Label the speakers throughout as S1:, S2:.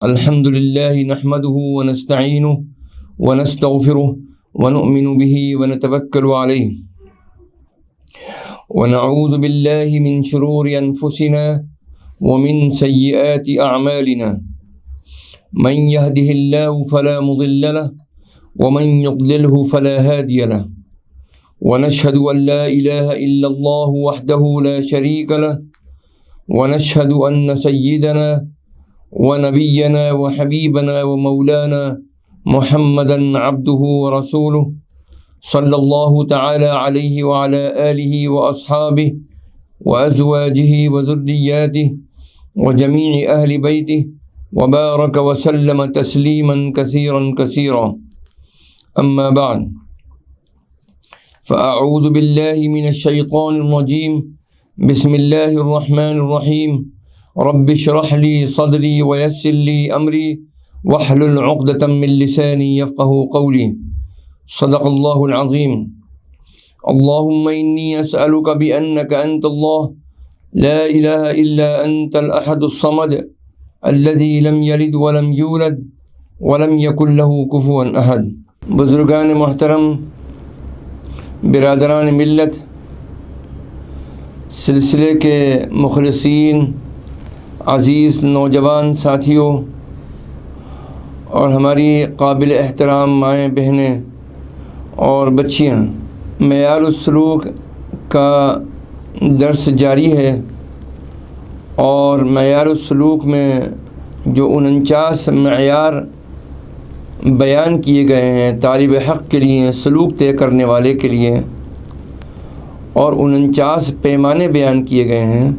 S1: الحمد لله نحمده ونستعينه ونستغفره ونؤمن به ونتوكل عليه ونعوذ بالله من شرور أنفسنا ومن سيئات أعمالنا من يهده الله فلا مضل له ومن يضلله فلا هادي له ونشهد أن لا إله إلا الله وحده لا شريك له ونشهد أن سيدنا ونبينا وحبيبنا ومولانا محمدا عبده ورسوله صلى الله تعالى عليه وعلى آله وأصحابه وأزواجه وذرياته وجميع أهل بيته وبارك وسلم تسليما كثيرا كثيرا. أما بعد، فأعوذ بالله من الشيطان الرجيم. بسم الله الرحمن الرحيم. رب اشرح لي صدري ويسر لي أمري واحلل عقدة من لساني يفقهوا قولي. صدق الله العظيم. اللهم إني أسألك بأنك أنت الله لا إله إلا أنت الأحد الصمد الذي لم يلد ولم يولد ولم يكن له كفوا أحد. بزرگان محترم، برادران ملت، سلسلے کے مخلصین، عزیز نوجوان ساتھیوں اور ہماری قابل احترام مائیں بہنیں اور بچیاں، معیار السلوک کا درس جاری ہے اور معیار السلوک میں جو 49 معیار بیان کیے گئے ہیں طالب حق کے لیے، سلوک طے کرنے والے کے لیے، اور 49 پیمانے بیان کیے گئے ہیں،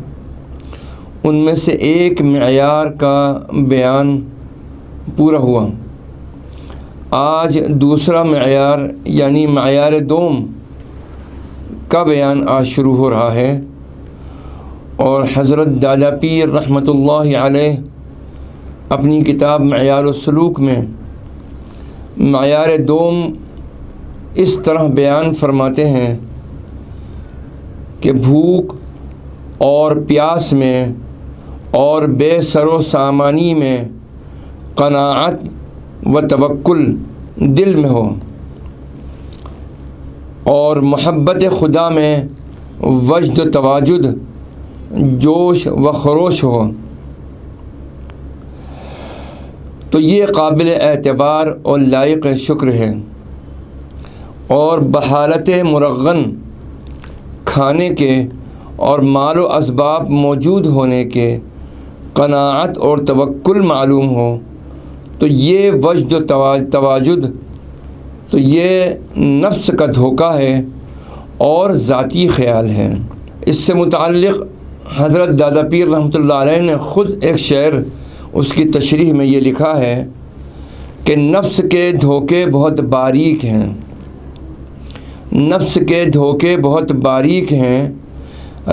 S1: ان میں سے ایک معیار کا بیان پورا ہوا. آج دوسرا معیار یعنی معیار دوم کا بیان آج شروع ہو رہا ہے، اور حضرت دادا پیر رحمۃ اللہ علیہ اپنی کتاب معیار السلوک میں معیار دوم اس طرح بیان فرماتے ہیں کہ بھوک اور پیاس میں اور بے سر و سامانی میں قناعت و توکل دل میں ہو، اور محبت خدا میں وجد و تواجد، جوش و خروش ہو، تو یہ قابل اعتبار اور لائق شکر ہے. اور بحالت مرغن کھانے کے اور مال و اسباب موجود ہونے کے قناعت اور توکل معلوم ہو، تو یہ وجد و تواجد، تو یہ نفس کا دھوکہ ہے اور ذاتی خیال ہے. اس سے متعلق حضرت دادا پیر رحمۃ اللہ علیہ نے خود ایک شعر، اس کی تشریح میں یہ لکھا ہے کہ نفس کے دھوکے بہت باریک ہیں، نفس کے دھوکے بہت باریک ہیں،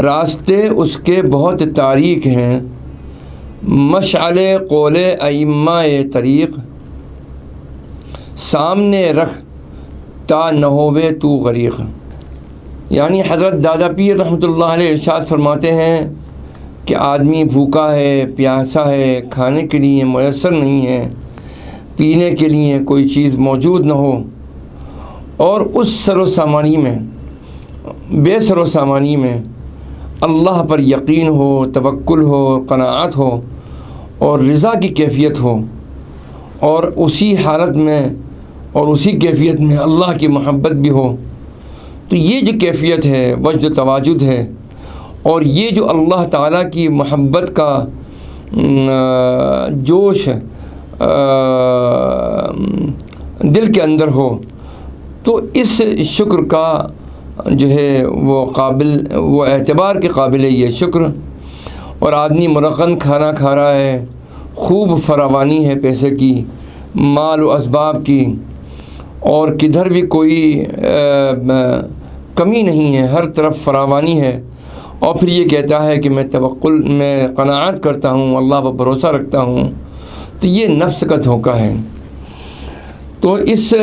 S1: راستے اس کے بہت تاریک ہیں، مشعل قول ائمہ طریق سامنے رکھ تا نہ ہووے تو غریق. یعنی حضرت دادا پیر رحمۃ اللہ علیہ ارشاد فرماتے ہیں کہ آدمی بھوکا ہے، پیاسا ہے، کھانے کے لیے میسر نہیں ہے، پینے کے لیے کوئی چیز موجود نہ ہو، اور اس سر و سامانی میں، بے سر و سامانی میں اللہ پر یقین ہو، توکل ہو، قناعت ہو اور رضا کی کیفیت ہو، اور اسی حالت میں اور اسی کیفیت میں اللہ کی محبت بھی ہو، تو یہ جو کیفیت ہے وجد و تواجد ہے، اور یہ جو اللہ تعالیٰ کی محبت کا جوش دل کے اندر ہو، تو اس شکر کا جو ہے وہ اعتبار کے قابل ہے یہ شکر. اور آدمی مرغن کھانا کھا رہا ہے، خوب فراوانی ہے پیسے کی، مال و اسباب کی، اور کدھر بھی کوئی کمی نہیں ہے، ہر طرف فراوانی ہے، اور پھر یہ کہتا ہے کہ میں قناعت کرتا ہوں، اللہ پر بھروسہ رکھتا ہوں، تو یہ نفس کا دھوکہ ہے. تو اس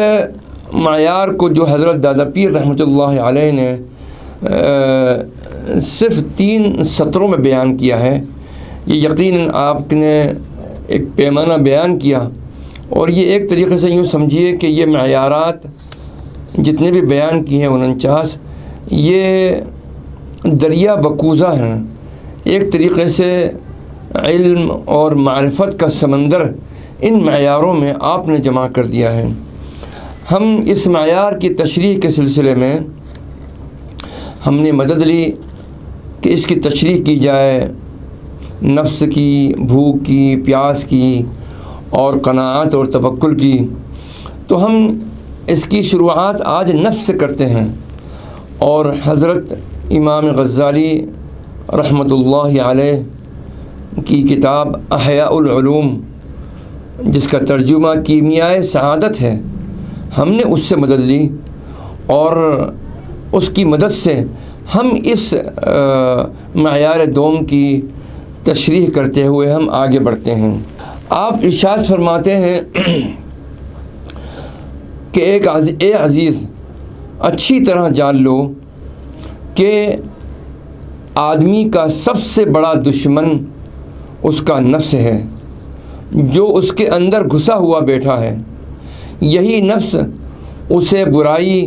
S1: معیار کو جو حضرت دادا پیر رحمۃ اللہ علیہ نے صرف 3 سطروں میں بیان کیا ہے، یہ یقیناً آپ نے ایک پیمانہ بیان کیا، اور یہ ایک طریقے سے یوں سمجھیے کہ یہ معیارات جتنے بھی بیان کیے ہیں 49، یہ دریا بکوزہ ہیں، ایک طریقے سے علم اور معرفت کا سمندر ان معیاروں میں آپ نے جمع کر دیا ہے۔ ہم اس معیار کی تشریح کے سلسلے میں ہم نے مدد لی کہ اس کی تشریح کی جائے نفس کی، بھوک کی، پیاس کی اور قناعت اور توکل کی۔ تو ہم اس کی شروعات آج نفس سے کرتے ہیں، اور حضرت امام غزالی رحمۃ اللہ علیہ کی کتاب احیاء العلوم، جس کا ترجمہ کیمیائے سعادت ہے، ہم نے اس سے مدد لی، اور اس کی مدد سے ہم اس معیار دوم کی تشریح کرتے ہوئے ہم آگے بڑھتے ہیں۔ آپ ارشاد فرماتے ہیں کہ اے عزیز، اچھی طرح جان لو کہ آدمی کا سب سے بڑا دشمن اس کا نفس ہے، جو اس کے اندر گھسا ہوا بیٹھا ہے۔ یہی نفس اسے برائی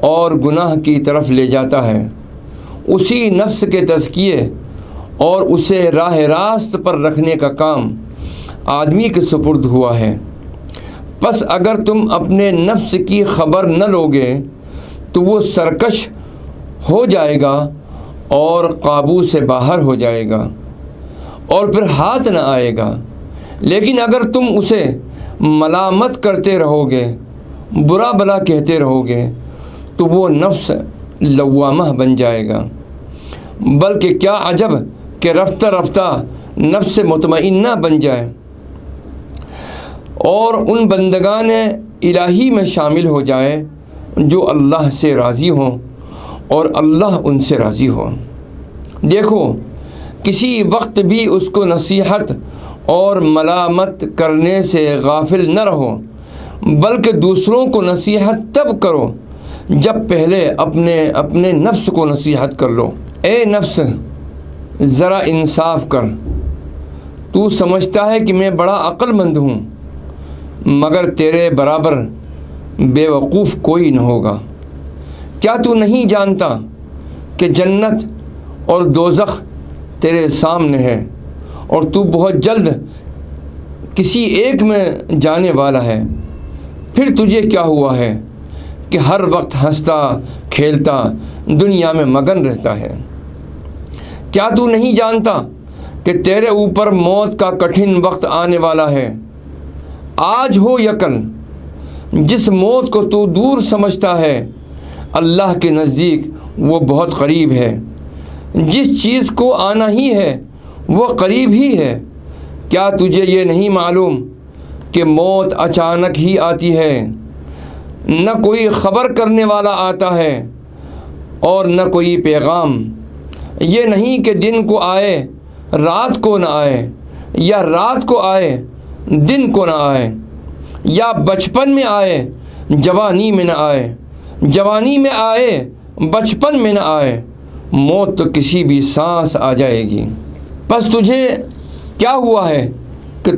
S1: اور گناہ کی طرف لے جاتا ہے۔ اسی نفس کے تزکیے اور اسے راہ راست پر رکھنے کا کام آدمی کے سپرد ہوا ہے۔ پس اگر تم اپنے نفس کی خبر نہ لوگے تو وہ سرکش ہو جائے گا اور قابو سے باہر ہو جائے گا، اور پھر ہاتھ نہ آئے گا۔ لیکن اگر تم اسے ملامت کرتے رہو گے، برا بھلا کہتے رہو گے، تو وہ نفس لوامہ بن جائے گا۔ بلکہ کیا عجب کہ رفتہ رفتہ نفس مطمئنہ بن جائے اور ان بندگان الہی میں شامل ہو جائے جو اللہ سے راضی ہوں اور اللہ ان سے راضی ہو۔ دیکھو، کسی وقت بھی اس کو نصیحت اور ملامت کرنے سے غافل نہ رہو، بلکہ دوسروں کو نصیحت تب کرو جب پہلے اپنے نفس کو نصیحت کر لو۔ اے نفس، ذرا انصاف کر، تو سمجھتا ہے کہ میں بڑا عقل مند ہوں، مگر تیرے برابر بے وقوف کوئی نہ ہوگا۔ کیا تو نہیں جانتا کہ جنت اور دوزخ تیرے سامنے ہے، اور تو بہت جلد کسی ایک میں جانے والا ہے؟ پھر تجھے کیا ہوا ہے کہ ہر وقت ہنستا کھیلتا دنیا میں مگن رہتا ہے؟ کیا تو نہیں جانتا کہ تیرے اوپر موت کا کٹھن وقت آنے والا ہے؟ آج ہو یا کل، جس موت کو تو دور سمجھتا ہے، اللہ کے نزدیک وہ بہت قریب ہے۔ جس چیز کو آنا ہی ہے وہ قریب ہی ہے۔ کیا تجھے یہ نہیں معلوم کہ موت اچانک ہی آتی ہے، نہ کوئی خبر کرنے والا آتا ہے اور نہ کوئی پیغام؟ یہ نہیں کہ دن کو آئے رات کو نہ آئے، یا رات کو آئے دن کو نہ آئے، یا بچپن میں آئے جوانی میں نہ آئے، جوانی میں آئے بچپن میں نہ آئے، موت تو کسی بھی سانس آ جائے گی۔ بس تجھے کیا ہوا ہے کہ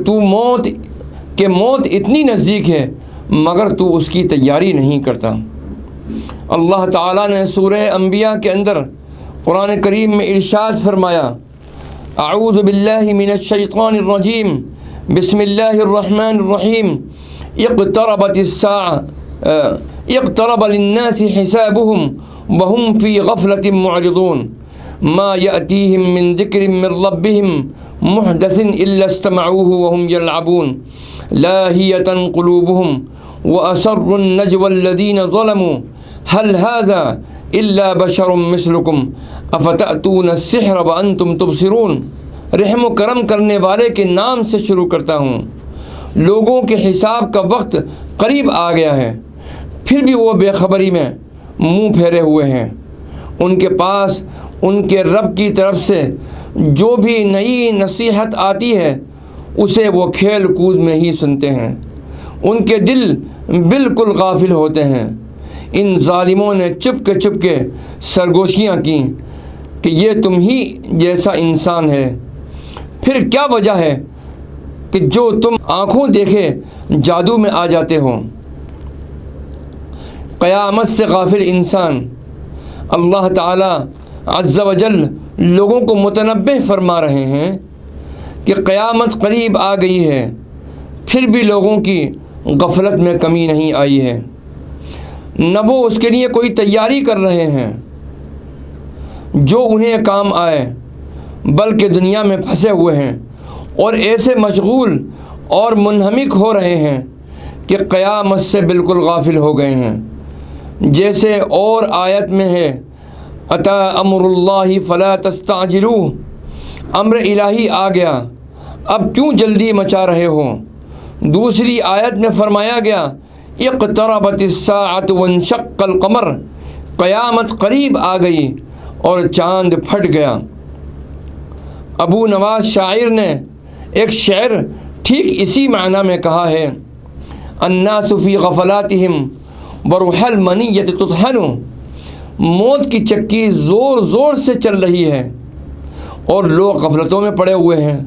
S1: موت اتنی نزدیک ہے مگر تو اس کی تیاری نہیں کرتا۔ اللہ تعالیٰ نے سورہ انبیاء کے اندر قرآن کریم میں ارشاد فرمایا، اعوذ باللہ من الشیطان الرجیم، بسم اللہ الرحمن الرحیم، اقتربت الساعة اقترب للناس حسابهم وهم في غفلة معرضون ما يأتيهم من ذكر من ربهم محدث إلا استمعوه وهم يلعبون لاهية قلوبهم وأسروا النجوى الذين ظلموا هل هذا إلا بشر مثلكم أفتأتون السحر وأنتم تبصرون۔ رحم و کرم کرنے والے کے نام سے شروع کرتا ہوں۔ لوگوں کے حساب کا وقت قریب آ گیا ہے، پھر بھی وہ بے خبری میں منہ پھیرے ہوئے ہیں۔ ان کے پاس ان کے رب کی طرف سے جو بھی نئی نصیحت آتی ہے اسے وہ کھیل کود میں ہی سنتے ہیں۔ ان کے دل بالکل غافل ہوتے ہیں۔ ان ظالموں نے چپ کے سرگوشیاں کیں کہ یہ تم ہی جیسا انسان ہے۔ پھر کیا وجہ ہے کہ جو تم آنکھوں دیکھے جادو میں آ جاتے ہو۔ قیامت سے غافل انسان، اللہ تعالیٰ عز و جل لوگوں کو متنبہ فرما رہے ہیں کہ قیامت قریب آ گئی ہے، پھر بھی لوگوں کی غفلت میں کمی نہیں آئی ہے، نہ وہ اس کے لیے کوئی تیاری کر رہے ہیں جو انہیں کام آئے، بلکہ دنیا میں پھنسے ہوئے ہیں اور ایسے مشغول اور منہمک ہو رہے ہیں کہ قیامت سے بالکل غافل ہو گئے ہیں۔ جیسے اور آیت میں ہے اتا امر اللہ فلا تستعجلوہ، امر الہی آ گیا، اب کیوں جلدی مچا رہے ہو۔ دوسری آیت میں فرمایا گیا اقتربت الساعۃ وانشق القمر، قیامت قریب آ گئی اور چاند پھٹ گیا۔ ابو نواز شاعر نے ایک شعر ٹھیک اسی معنی میں کہا ہے، الناس فی غفلاتہم وروح المنیۃ تطحن، موت کی چکی زور زور سے چل رہی ہے اور لوگ غفلتوں میں پڑے ہوئے ہیں۔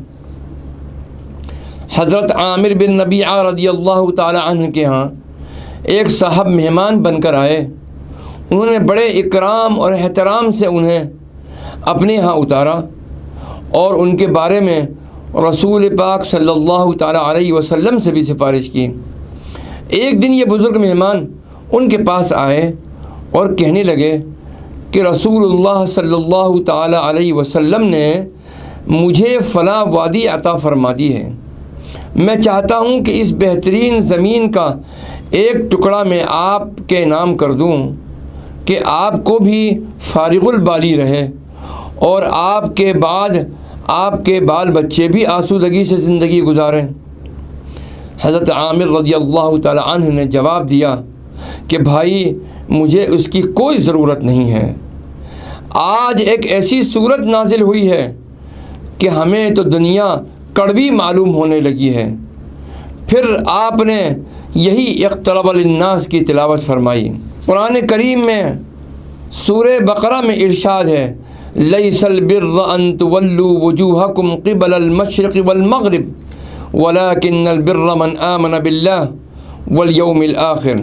S1: حضرت عامر بن ربیعہ رضی اللہ تعالی عنہ کے ہاں ایک صاحب مہمان بن کر آئے، انہوں نے بڑے اکرام اور احترام سے انہیں اپنے ہاں اتارا اور ان کے بارے میں رسول پاک صلی اللہ تعالی علیہ وسلم سے بھی سفارش کی۔ ایک دن یہ بزرگ مہمان ان کے پاس آئے اور کہنے لگے کہ رسول اللہ صلی اللہ تعالی علیہ وسلم نے مجھے فلاں وادی عطا فرما دی ہے، میں چاہتا ہوں کہ اس بہترین زمین کا ایک ٹکڑا میں آپ کے نام کر دوں کہ آپ کو بھی فارغ البالی رہے اور آپ کے بعد آپ کے بال بچے بھی آسودگی سے زندگی گزاریں۔ حضرت عامر رضی اللہ تعالی عنہ نے جواب دیا کہ بھائی مجھے اس کی کوئی ضرورت نہیں ہے، آج ایک ایسی صورت نازل ہوئی ہے کہ ہمیں تو دنیا کڑوی معلوم ہونے لگی ہے۔ پھر آپ نے یہی اقترب للناس کی تلاوت فرمائی۔ قرآن کریم میں سورہ بقرہ میں ارشاد ہے لیس البر ان تولوا وجوہکم قبل المشرق والمغرب ولکن البر من آمن باللہ والیوم الآخر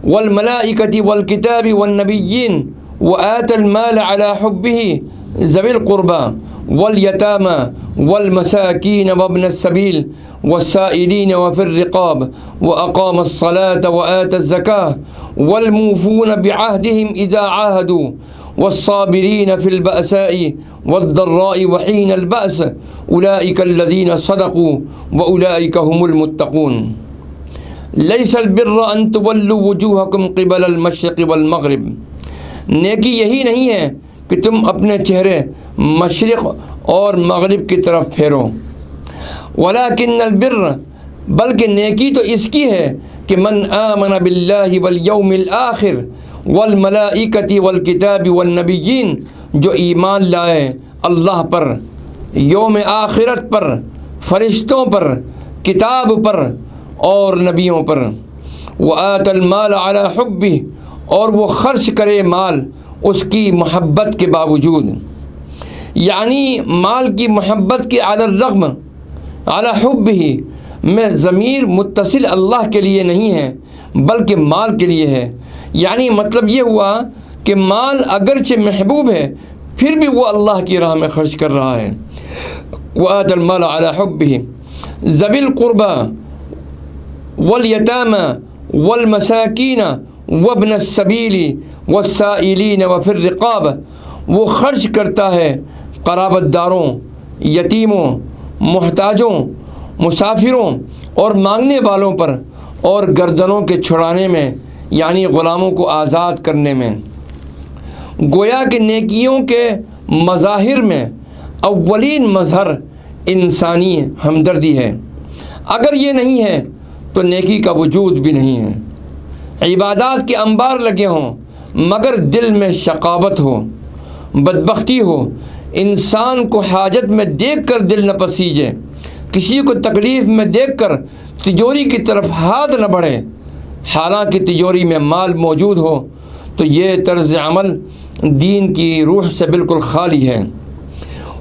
S1: والملائکة والکتاب والنبیین وآت المال على حبه ذوی القربى والیتامى والمساکین وابن السبیل والسائلین وفی الرقاب وأقام الصلاة وآت الزکاة والموفون بعهدهم إذا عاهدوا والصابرین فی البأساء والضراء وحین البأس أولئک الذین صدقوا وأولئک هم المتقون۔ لیس البر ان تولوا وجوہکم قبل المشرق والمغرب، نیکی یہی نہیں ہے کہ تم اپنے چہرے مشرق اور مغرب کی طرف پھیرو، ولیکن البر، بلکہ نیکی تو اس کی ہے کہ من آمن باللہ والیوم الآخر والملائکۃ والکتاب والنبیین، جو ایمان لائے اللہ پر، یوم آخرت پر، فرشتوں پر، کتاب پر اور نبیوں پر، وآت المال علی حبہ، اور وہ خرچ کرے مال اس کی محبت کے باوجود، یعنی مال کی محبت کے علی الرغم، علی حبہ میں ضمیر متصل اللہ کے لیے نہیں ہے بلکہ مال کے لیے ہے، یعنی مطلب یہ ہوا کہ مال اگرچہ محبوب ہے پھر بھی وہ اللہ کی راہ میں خرچ کر رہا ہے۔ وآت المال علی حبہ ذوی القربى والیتامى والمساکین وابن السبیل والسائلین وفی الرقاب، وہ خرچ کرتا ہے قرابت داروں، یتیموں، محتاجوں، مسافروں اور مانگنے والوں پر، اور گردنوں کے چھڑانے میں یعنی غلاموں کو آزاد کرنے میں۔ گویا کہ نیکیوں کے مظاہر میں اولین مظہر انسانی ہمدردی ہے، اگر یہ نہیں ہے تو نیکی کا وجود بھی نہیں ہے۔ عبادات کے انبار لگے ہوں مگر دل میں شقاوت ہو، بدبختی ہو، انسان کو حاجت میں دیکھ کر دل نہ پسیجے، کسی کو تکلیف میں دیکھ کر تجوری کی طرف ہاتھ نہ بڑھے، حالانکہ تجوری میں مال موجود ہو تو یہ طرز عمل دین کی روح سے بالکل خالی ہے۔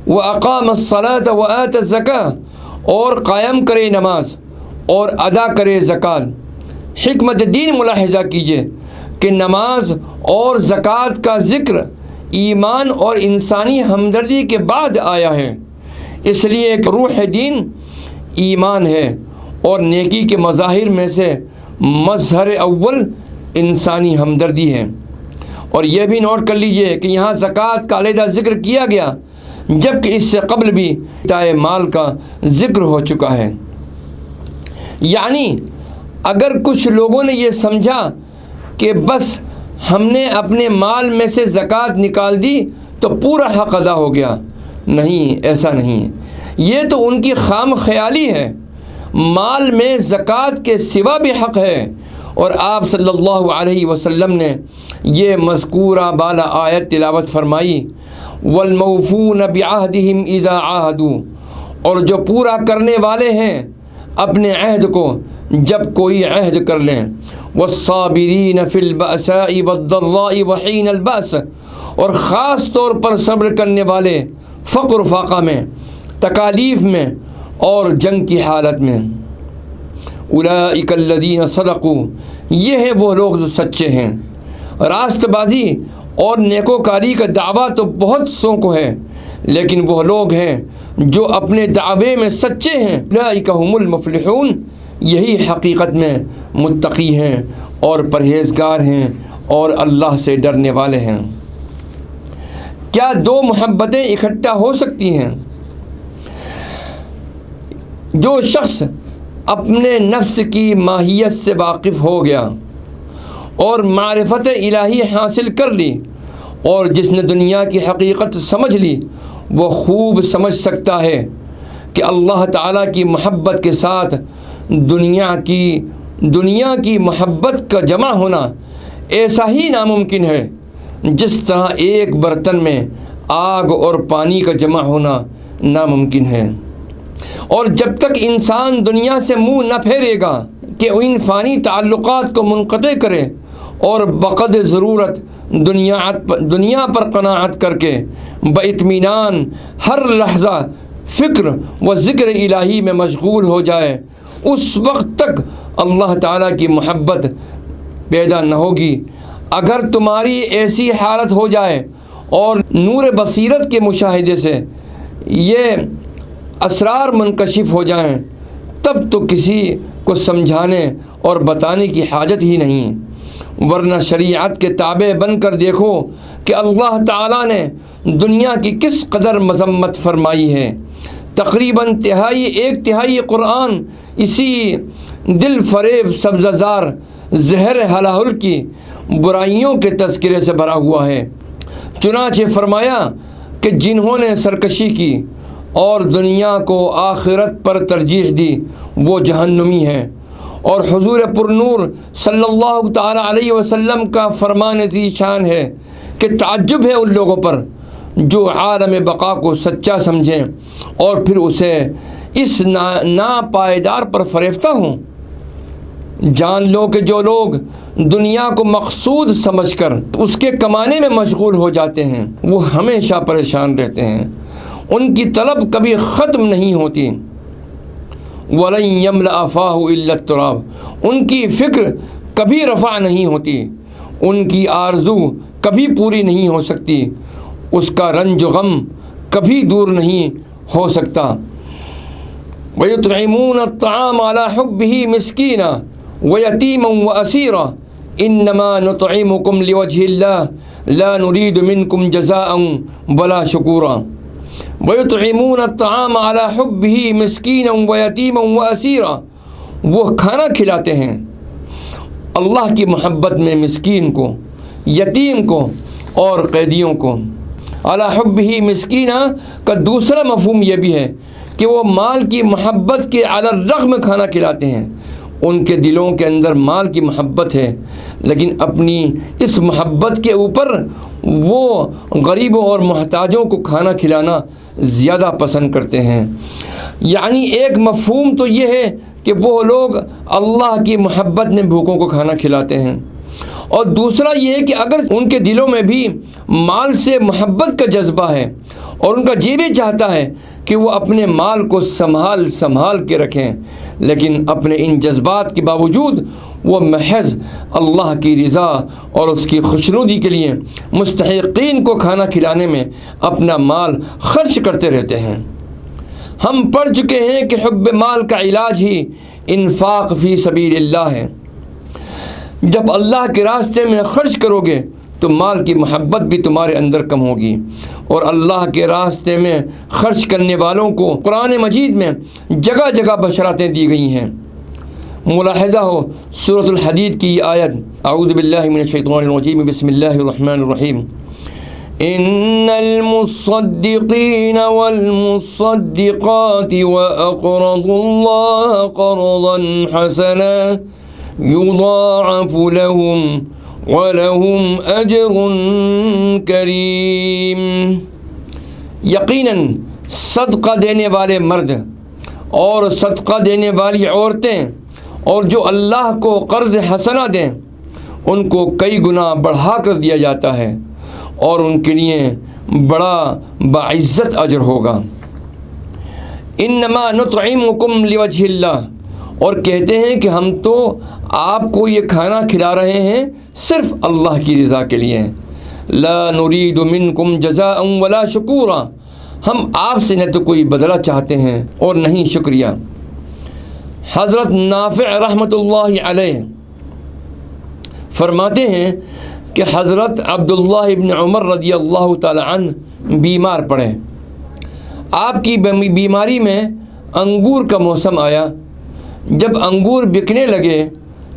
S1: وَأَقَامَ الصَّلَاةَ وَآتَ الزَّكَاةَ، اور قائم کرے نماز اور ادا کرے زکوٰۃ۔ حکمت دین ملاحظہ کیجیے کہ نماز اور زکوٰۃ کا ذکر ایمان اور انسانی ہمدردی کے بعد آیا ہے، اس لیے کہ روح دین ایمان ہے اور نیکی کے مظاہر میں سے مظہر اول انسانی ہمدردی ہے۔ اور یہ بھی نوٹ کر لیجئے کہ یہاں زکوٰۃ کا علیحدہ ذکر کیا گیا جبکہ اس سے قبل بھی عطائے مال کا ذکر ہو چکا ہے۔ یعنی اگر کچھ لوگوں نے یہ سمجھا کہ بس ہم نے اپنے مال میں سے زکوٰۃ نکال دی تو پورا حق ادا ہو گیا، نہیں، ایسا نہیں، یہ تو ان کی خام خیالی ہے۔ مال میں زکوٰۃ کے سوا بھی حق ہے، اور آپ صلی اللہ علیہ وسلم نے یہ مذکورہ بالا آیت تلاوت فرمائی، والموفون بعہدہم اذا عاہدوا، اور جو پورا کرنے والے ہیں اپنے عہد کو جب کوئی عہد کر لیں، والصابرین فی البأساء والضراء وحین البأس، اور خاص طور پر صبر کرنے والے فقر و فاقہ میں، تکالیف میں اور جنگ کی حالت میں۔ اولئک الذین صدقوا، یہ ہیں وہ لوگ جو سچے ہیں۔ راست بازی اور نیکوکاری کا دعویٰ تو بہت سو کو ہے، لیکن وہ لوگ ہیں جو اپنے دعوے میں سچے ہیں۔ اولئک هم المفلحون، یہی حقیقت میں متقی ہیں اور پرہیزگار ہیں اور اللہ سے ڈرنے والے ہیں۔ کیا دو محبتیں اکٹھا ہو سکتی ہیں؟ جو شخص اپنے نفس کی ماہیت سے واقف ہو گیا اور معرفت الہی حاصل کر لی، اور جس نے دنیا کی حقیقت سمجھ لی، وہ خوب سمجھ سکتا ہے کہ اللہ تعالیٰ کی محبت کے ساتھ دنیا کی محبت کا جمع ہونا ایسا ہی ناممکن ہے جس طرح ایک برتن میں آگ اور پانی کا جمع ہونا ناممکن ہے۔ اور جب تک انسان دنیا سے منہ نہ پھیرے گا کہ ان فانی تعلقات کو منقطع کرے اور بقدر ضرورت دنیا پر قناعت کر کے باطمینان ہر لحظہ فکر و ذکر الہی میں مشغول ہو جائے، اس وقت تک اللہ تعالیٰ کی محبت پیدا نہ ہوگی۔ اگر تمہاری ایسی حالت ہو جائے اور نور بصیرت کے مشاہدے سے یہ اسرار منکشف ہو جائیں، تب تو کسی کو سمجھانے اور بتانے کی حاجت ہی نہیں، ورنہ شریعت کے تابع بن کر دیکھو کہ اللہ تعالیٰ نے دنیا کی کس قدر مذمت فرمائی ہے۔ تقریباً ایک تہائی قرآن اسی دل فریب سبززار زہر ہلاہل کی برائیوں کے تذکرے سے بھرا ہوا ہے۔ چنانچہ فرمایا کہ جنہوں نے سرکشی کی اور دنیا کو آخرت پر ترجیح دی وہ جہنمی ہیں، اور حضور پرنور صلی اللہ تعالیٰ علیہ وسلم کا فرمان ذی شان ہے کہ تعجب ہے ان لوگوں پر جو عالم بقا کو سچا سمجھیں اور پھر اسے اس ناپائیدار پر فریفتہ ہوں۔ جان لو کہ جو لوگ دنیا کو مقصود سمجھ کر اس کے کمانے میں مشغول ہو جاتے ہیں وہ ہمیشہ پریشان رہتے ہیں، ان کی طلب کبھی ختم نہیں ہوتی۔ وَلَن يَمْلَأَ فَاهُ إِلَّا التُّرَابُ، ان کی فکر کبھی رفع نہیں ہوتی، ان کی آرزو کبھی پوری نہیں ہو سکتی، اس کا رنج و غم کبھی دور نہیں ہو سکتا۔ وَيُطْعِمُونَ الطَّعَامَ عَلَى حُبِّهِ مِسْكِينًا وَيَتِيمًا وَأَسِيرًا إِنَّمَا نُطْعِمُكُمْ لِوَجْهِ اللَّهِ لَا نُرِيدُ مِنكُمْ جَزَاءً وَلَا شُكُورًا۔ وَيُطْعِمُونَ الطَّعَامَ عَلَى حُبِّهِ مِسْكِينًا وَيَتِيمًا وَأَسِيرًا، وہ کھانا کھلاتے ہیں اللہ کی محبت میں مسکین کو، یتیم کو اور قیدیوں کو۔ علی حبہ مسکینہ کا دوسرا مفہوم یہ بھی ہے کہ وہ مال کی محبت کے علی الرغم کھانا کھلاتے ہیں، ان کے دلوں کے اندر مال کی محبت ہے، لیکن اپنی اس محبت کے اوپر وہ غریبوں اور محتاجوں کو کھانا کھلانا زیادہ پسند کرتے ہیں۔ یعنی ایک مفہوم تو یہ ہے کہ وہ لوگ اللہ کی محبت میں بھوکوں کو کھانا کھلاتے ہیں، اور دوسرا یہ ہے کہ اگر ان کے دلوں میں بھی مال سے محبت کا جذبہ ہے اور ان کا جی بھی چاہتا ہے کہ وہ اپنے مال کو سنبھال کے رکھیں، لیکن اپنے ان جذبات کے باوجود وہ محض اللہ کی رضا اور اس کی خوشنودی کے لیے مستحقین کو کھانا کھلانے میں اپنا مال خرچ کرتے رہتے ہیں۔ ہم پڑھ چکے ہیں کہ حب مال کا علاج ہی انفاق فی سبیل اللہ ہے۔ جب اللہ کے راستے میں خرچ کرو گے تو مال کی محبت بھی تمہارے اندر کم ہوگی، اور اللہ کے راستے میں خرچ کرنے والوں کو قرآن مجید میں جگہ جگہ بشارتیں دی گئی ہیں۔ ملاحظہ ہو سورۃ الحدید کی آیت، اعوذ باللہ من الشیطان الرجیم، بسم اللہ الرحمن الرحیم، ان المصدقین والمصدقات واقرضوا اللہ قرضا حسنا یضاعف لهم وَلَهُمْ أَجْرٌ کریم۔ یقیناً صدقہ دینے والے مرد اور صدقہ دینے والی عورتیں اور جو اللہ کو قرض حسنہ دیں ان کو کئی گنا بڑھا کر دیا جاتا ہے اور ان کے لیے بڑا باعزت اجر ہوگا۔ انما نطعمکم لوجہ اللہ، اور کہتے ہیں کہ ہم تو آپ کو یہ کھانا کھلا رہے ہیں صرف اللہ کی رضا کے لیے، لا نرید منکم جزاء ولا شکورا، ہم آپ سے نہ تو کوئی بدلہ چاہتے ہیں اور نہیں شکریہ۔ حضرت نافع رحمۃ اللہ علیہ فرماتے ہیں کہ حضرت عبداللہ ابن عمر رضی اللہ تعالی عنہ بیمار پڑے۔ آپ کی بیماری میں انگور کا موسم آیا۔ جب انگور بکنے لگے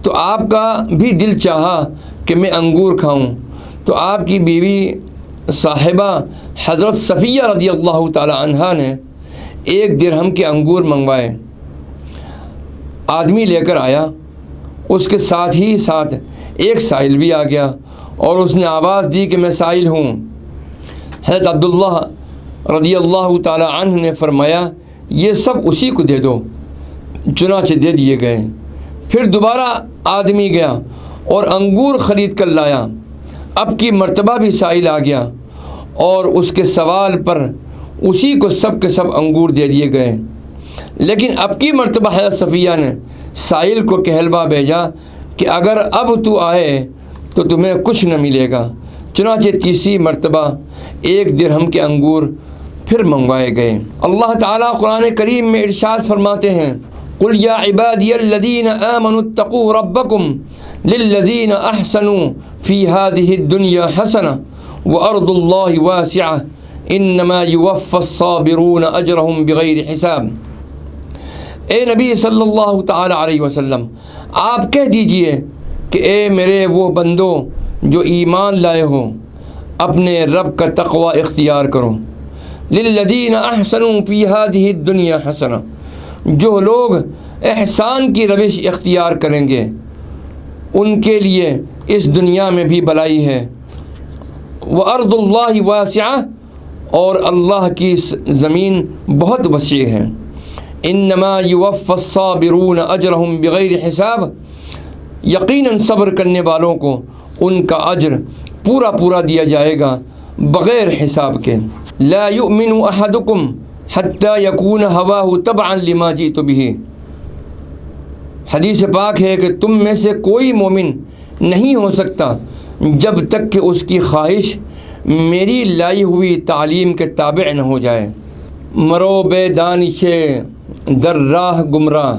S1: تو آپ کا بھی دل چاہا کہ میں انگور کھاؤں، تو آپ کی بیوی صاحبہ حضرت صفیہ رضی اللہ تعالی عنہا نے 1 درہم کے انگور منگوائے۔ آدمی لے کر آیا، اس کے ساتھ ہی ساتھ ایک سائل بھی آ گیا اور اس نے آواز دی کہ میں سائل ہوں۔ حضرت عبداللہ رضی اللہ تعالی عنہ نے فرمایا یہ سب اسی کو دے دو، چنانچہ دے دیے گئے۔ پھر دوبارہ آدمی گیا اور انگور خرید کر لایا۔ اب کی مرتبہ بھی سائل آ گیا اور اس کے سوال پر اسی کو سب کے سب انگور دے دیے گئے۔ لیکن اب کی مرتبہ حضرت صفیہ نے سائل کو کہلوا بھیجا کہ اگر اب تو آئے تو تمہیں کچھ نہ ملے گا۔ چنانچہ تیسری مرتبہ 1 درہم کے انگور پھر منگوائے گئے۔ اللہ تعالیٰ قرآن کریم میں ارشاد فرماتے ہیں، قل یا عبادی الذین آمنوا اتقوا ربکم للذین احسنوا فی هذه الدنیا حسنہ وارض اللہ واسعہ انما یوفی الصابرون اجرهم بغیر حساب۔ اے نبی صلی اللہ تعالی علیہ وسلم، آپ کہہ دیجئے کہ اے میرے وہ بندو جو ایمان لائے ہو، اپنے رب کا تقوی اختیار کرو۔ للذین احسنوا فی هذه الدنیا حسنہ، جو لوگ احسان کی روش اختیار کریں گے ان کے لیے اس دنیا میں بھی بھلائی ہے۔ وَأَرْضُ اللَّهِ وَاسِعَةٌ، اور اللہ کی زمین بہت وسیع ہے۔ إِنَّمَا يُوَفَّى الصَّابِرُونَ أَجْرَهُمْ بِغَيْرِ حساب، یقیناً صبر کرنے والوں کو ان کا اجر پورا دیا جائے گا بغیر حساب کے۔ لا يؤمن أحدكم حتى يكون هواه تبعا لما جئت به، حدیث پاک ہے کہ تم میں سے کوئی مومن نہیں ہو سکتا جب تک کہ اس کی خواہش میری لائی ہوئی تعلیم کے تابع نہ ہو جائے۔ مرو بے دانش در راہ گمراہ،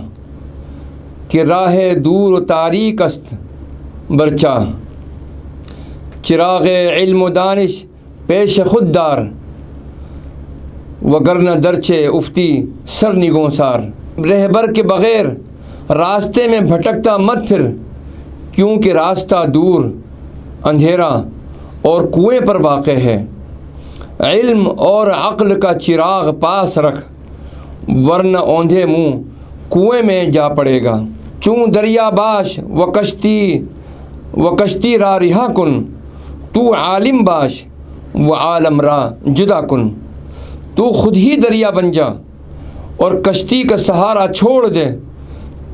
S1: کہ راہ دور و تاریک است برچاہ، چراغ علم و دانش پیش خود دار، وگرنہ درچے افتی سر نگوں سار۔ رہبر کے بغیر راستے میں بھٹکتا مت پھر، کیونکہ راستہ دور اندھیرا اور کنویں پر واقع ہے۔ علم اور عقل کا چراغ پاس رکھ، ورنہ اوندھے منہ کنویں میں جا پڑے گا۔ چوں دریا باش و کشتی را رہا کن، تو عالم باش و عالم را جدا کن۔ تو خود ہی دریا بن جا اور کشتی کا سہارا چھوڑ دے،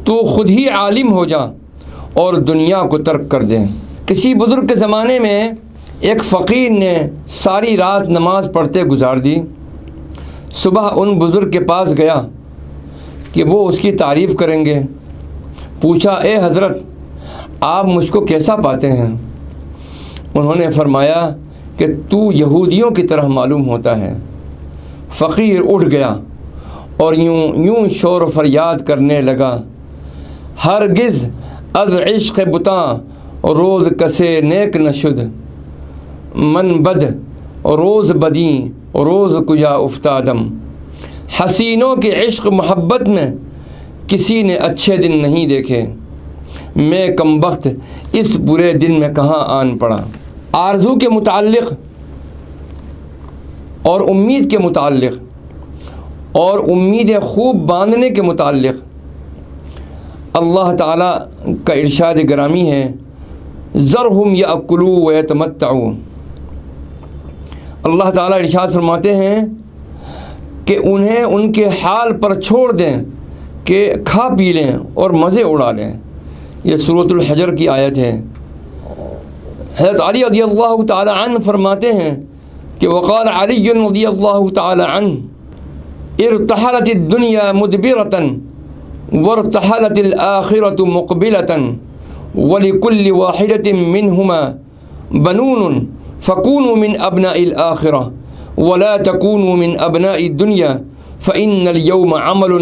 S1: تو خود ہی عالم ہو جا اور دنیا کو ترک کر دے۔ کسی بزرگ کے زمانے میں ایک فقیر نے ساری رات نماز پڑھتے گزار دی۔ صبح ان بزرگ کے پاس گیا کہ وہ اس کی تعریف کریں گے. پوچھا اے حضرت آپ مجھ کو کیسا پاتے ہیں؟ انہوں نے فرمایا کہ تو یہودیوں کی طرح معلوم ہوتا ہے. فقیر اٹھ گیا اور یوں شور و فریاد کرنے لگا، ہرگز از عشق بتاں روز کسے نیک نشد، من بد روز بدیں روز کجا افتادم. حسینوں کے عشق محبت میں کسی نے اچھے دن نہیں دیکھے، میں کمبخت اس برے دن میں کہاں آن پڑا. آرزو کے متعلق اور امید کے متعلق اور امیدیں خوب باندھنے کے متعلق اللہ تعالیٰ کا ارشاد گرامی ہے، ذرہم یأکلوا ویتمتعوا. اللہ تعالیٰ ارشاد فرماتے ہیں کہ انہیں ان کے حال پر چھوڑ دیں کہ کھا پی لیں اور مزے اڑا لیں. یہ سورۃ الحجر کی آیت ہے. حضرت علی رضی اللہ تعالی عنہ فرماتے ہیں کہ وقال علی رضی اللہ تعالی عنہ ارتحلت الدنیا مدبرۃ وارتحلت الآخرۃ مقبلۃ ولکل واحدۃ منہما بنون فکونوا من ابناء الآخرہ ولا تکونوا من ابناء الدنیا فإن اليوم عمل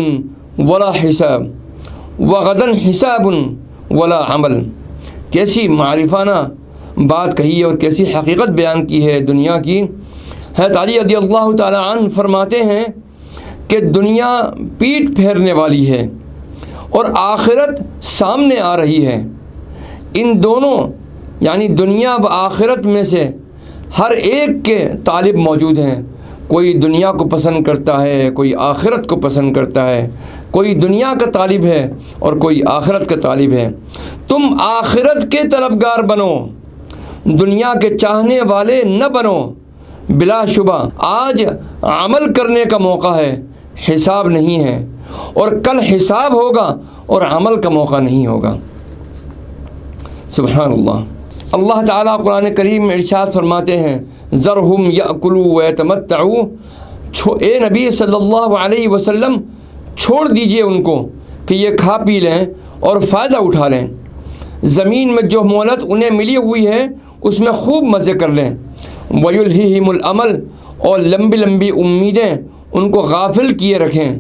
S1: ولا حساب وغدا حساب ولا عمل. کیسی معرفانہ بات کہی ہے اور کیسی حقیقت بیان کی ہے دنیا کی. حضرت علی رضی اللہ تعالی عنہ فرماتے ہیں کہ دنیا پیٹ پھیرنے والی ہے اور آخرت سامنے آ رہی ہے. ان دونوں یعنی دنیا و آخرت میں سے ہر ایک کے طالب موجود ہیں. کوئی دنیا کو پسند کرتا ہے، کوئی آخرت کو پسند کرتا ہے، کوئی دنیا کا طالب ہے اور کوئی آخرت کا طالب ہے. تم آخرت کے طلبگار بنو، دنیا کے چاہنے والے نہ بنو. بلا شبہ آج عمل کرنے کا موقع ہے، حساب نہیں ہے، اور کل حساب ہوگا اور عمل کا موقع نہیں ہوگا. سبحان اللہ. اللہ تعالیٰ قرآن کریم میں ارشاد فرماتے ہیں ذرہم یأکلوا ویتمتعوا. اے نبی صلی اللہ علیہ وسلم چھوڑ دیجئے ان کو کہ یہ کھا پی لیں اور فائدہ اٹھا لیں. زمین میں جو مہلت انہیں ملی ہوئی ہے اس میں خوب مزے کر لیں. ویلہہم الامل، اور لمبی لمبی امیدیں ان کو غافل کیے رکھیں.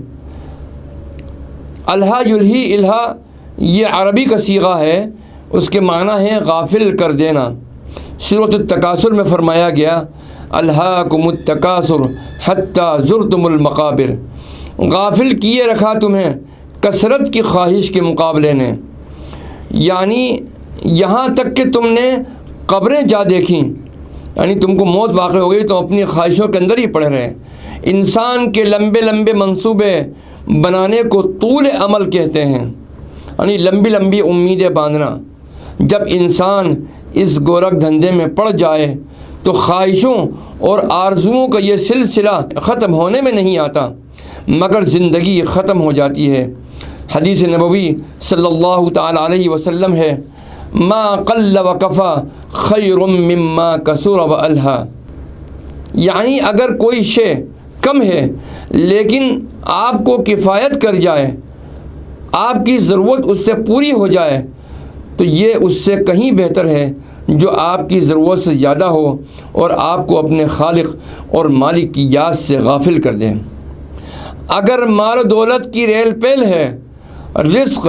S1: الہا یلہی الہا یہ عربی کا صیغہ ہے، اس کے معنی ہے غافل کر دینا. سورۃ التکاثر میں فرمایا گیا الہاکم التکاثر حتی زرتم المقابر. غافل کیے رکھا تمہیں کثرت کی خواہش کے مقابلے نے، یعنی یہاں تک کہ تم نے قبریں جا دیکھیں، یعنی تم کو موت واقع ہو گئی تو اپنی خواہشوں کے اندر ہی پڑے رہے. انسان کے لمبے لمبے منصوبے بنانے کو طول عمل کہتے ہیں، یعنی لمبی لمبی امیدیں باندھنا. جب انسان اس گورکھ دھندے میں پڑ جائے تو خواہشوں اور آرزوؤں کا یہ سلسلہ ختم ہونے میں نہیں آتا مگر زندگی ختم ہو جاتی ہے. حدیث نبوی صلی اللہ تعالی علیہ وسلم ہے ما قل و کفا خیر مما کثر و الہا. یعنی اگر کوئی شے کم ہے لیکن آپ کو کفایت کر جائے، آپ کی ضرورت اس سے پوری ہو جائے، تو یہ اس سے کہیں بہتر ہے جو آپ کی ضرورت سے زیادہ ہو اور آپ کو اپنے خالق اور مالک کی یاد سے غافل کر دیں. اگر مال و دولت کی ریل پیل ہے، رزق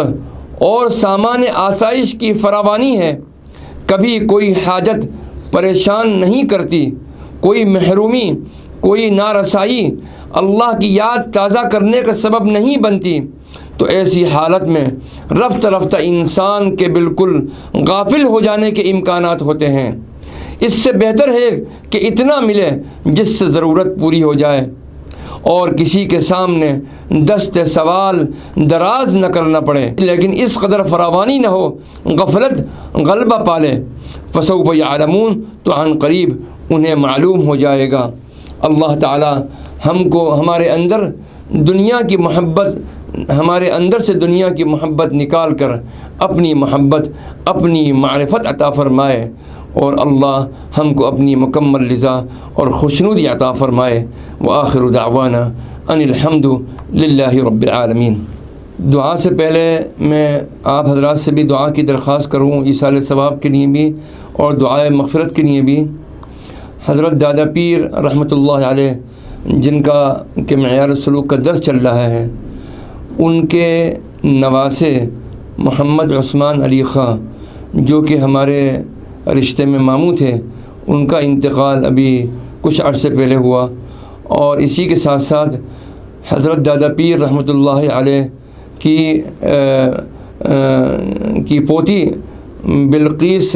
S1: اور سامان آسائش کی فراوانی ہے، کبھی کوئی حاجت پریشان نہیں کرتی، کوئی محرومی، کوئی نارسائی اللہ کی یاد تازہ کرنے کا سبب نہیں بنتی، تو ایسی حالت میں رفتہ رفتہ انسان کے بالکل غافل ہو جانے کے امکانات ہوتے ہیں. اس سے بہتر ہے کہ اتنا ملے جس سے ضرورت پوری ہو جائے اور کسی کے سامنے دست سوال دراز نہ کرنا پڑے، لیکن اس قدر فراوانی نہ ہو غفلت غلبہ پالے. فسوف یعلمون، تو عن قریب انہیں معلوم ہو جائے گا. اللہ تعالی ہم کو ہمارے اندر دنیا کی محبت، ہمارے اندر سے دنیا کی محبت نکال کر اپنی محبت، اپنی معرفت عطا فرمائے، اور اللہ ہم کو اپنی مکمل رضا اور خوشنودی عطا فرمائے. وآخر دعوانا ان الحمد للہ رب العالمین۔ دعا سے پہلے میں آپ حضرات سے بھی دعا کی درخواست کروں، ایصال ثواب کے لیے بھی اور دعائے مغفرت کے لیے بھی۔ حضرت دادا پیر رحمۃ اللہ علیہ جن کا کہ معیار سلوک کا درس چل رہا ہے، ان کے نواسے محمد عثمان علی خان جو کہ ہمارے رشتے میں ماموں تھے، ان کا انتقال ابھی کچھ عرصے پہلے ہوا، اور اسی کے ساتھ ساتھ حضرت دادا پیر رحمۃ اللہ علیہ کی پوتی بلقیس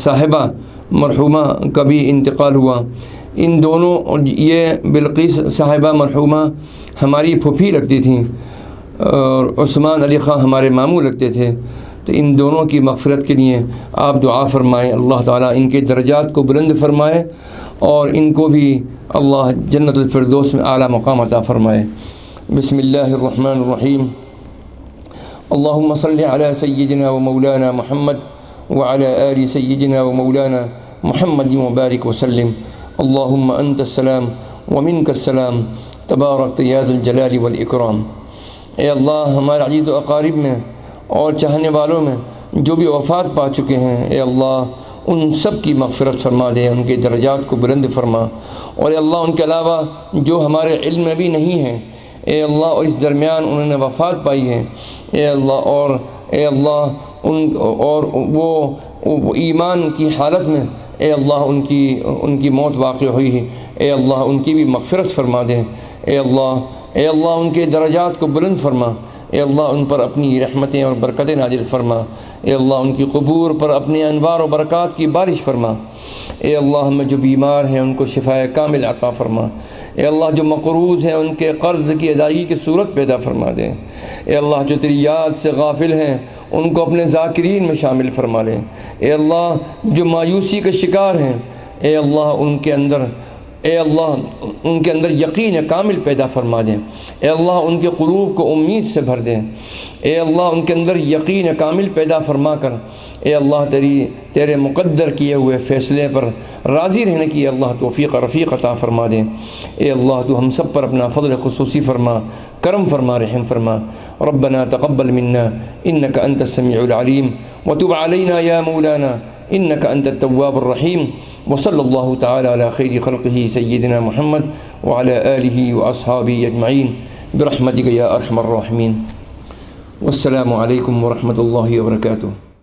S1: صاحبہ مرحومہ کا بھی انتقال ہوا۔ ان دونوں، یہ بلقیس صاحبہ مرحومہ ہماری پھوپھی لگتی تھیں اور عثمان علی خان ہمارے ماموں لگتے تھے، تو ان دونوں کی مغفرت کے لیے آپ دعا فرمائیں، اللہ تعالیٰ ان کے درجات کو بلند فرمائے اور ان کو بھی اللہ جنت الفردوس میں اعلیٰ مقام عطا فرمائے۔ بسم اللہ الرحمن الرحیم۔ اللہم صلی علی سیدنا و مولانا محمد وعلی آل سیدنا و مولانا محمد وبارک وسلم۔ اللہم انت السلام ومنک السلام تبارک یا ذا الجلال والاکرام۔ اے اللہ، ہمارے عزیز و اقارب میں اور چاہنے والوں میں جو بھی وفات پا چکے ہیں، اے اللہ ان سب کی مغفرت فرما دے، ان کے درجات کو بلند فرما، اور اے اللہ ان کے علاوہ جو ہمارے علم میں بھی نہیں ہیں، اے اللہ اور اس درمیان انہوں نے وفات پائی ہے، اے اللہ اے اللہ وہ ایمان کی حالت میں اے اللہ ان کی موت واقع ہوئی ہے، اے اللہ ان کی بھی مغفرت فرما دے، اے اللہ ان کے درجات کو بلند فرما، اے اللہ ان پر اپنی رحمتیں اور برکتیں نازل فرما، اے اللہ ان کی قبور پر اپنے انوار و برکات کی بارش فرما، اے اللہ ہمیں جو بیمار ہیں ان کو شفائے کامل عطا فرما، اے اللہ جو مقروض ہیں ان کے قرض کی ادائیگی کی صورت پیدا فرما دیں، اے اللہ جو تیری یاد سے غافل ہیں ان کو اپنے ذاکرین میں شامل فرما لیں، اے اللہ جو مایوسی کے شکار ہیں، اے اللہ ان کے اندر یقین کامل پیدا فرما دیں، اے اللہ ان کے قلوب کو امید سے بھر دیں، اے اللہ ان کے اندر یقین کامل پیدا فرما کر اے اللہ تیرے مقدر کیے ہوئے فیصلے پر راضی رہنے کی اللہ توفیق رفیق عطا فرما دیں، اے اللہ تو ہم سب پر اپنا فضل خصوصی فرما، کرم فرما، رحم فرما۔ ربنا تقبل منا انك انت السميع العليم وتب علينا يا مولانا انك انت التواب الرحيم، وصلى الله تعالى على خير خلقه سيدنا محمد وعلى آله وأصحابه أجمعين برحمتك يا أرحم الراحمين، والسلام عليكم ورحمة الله وبركاته۔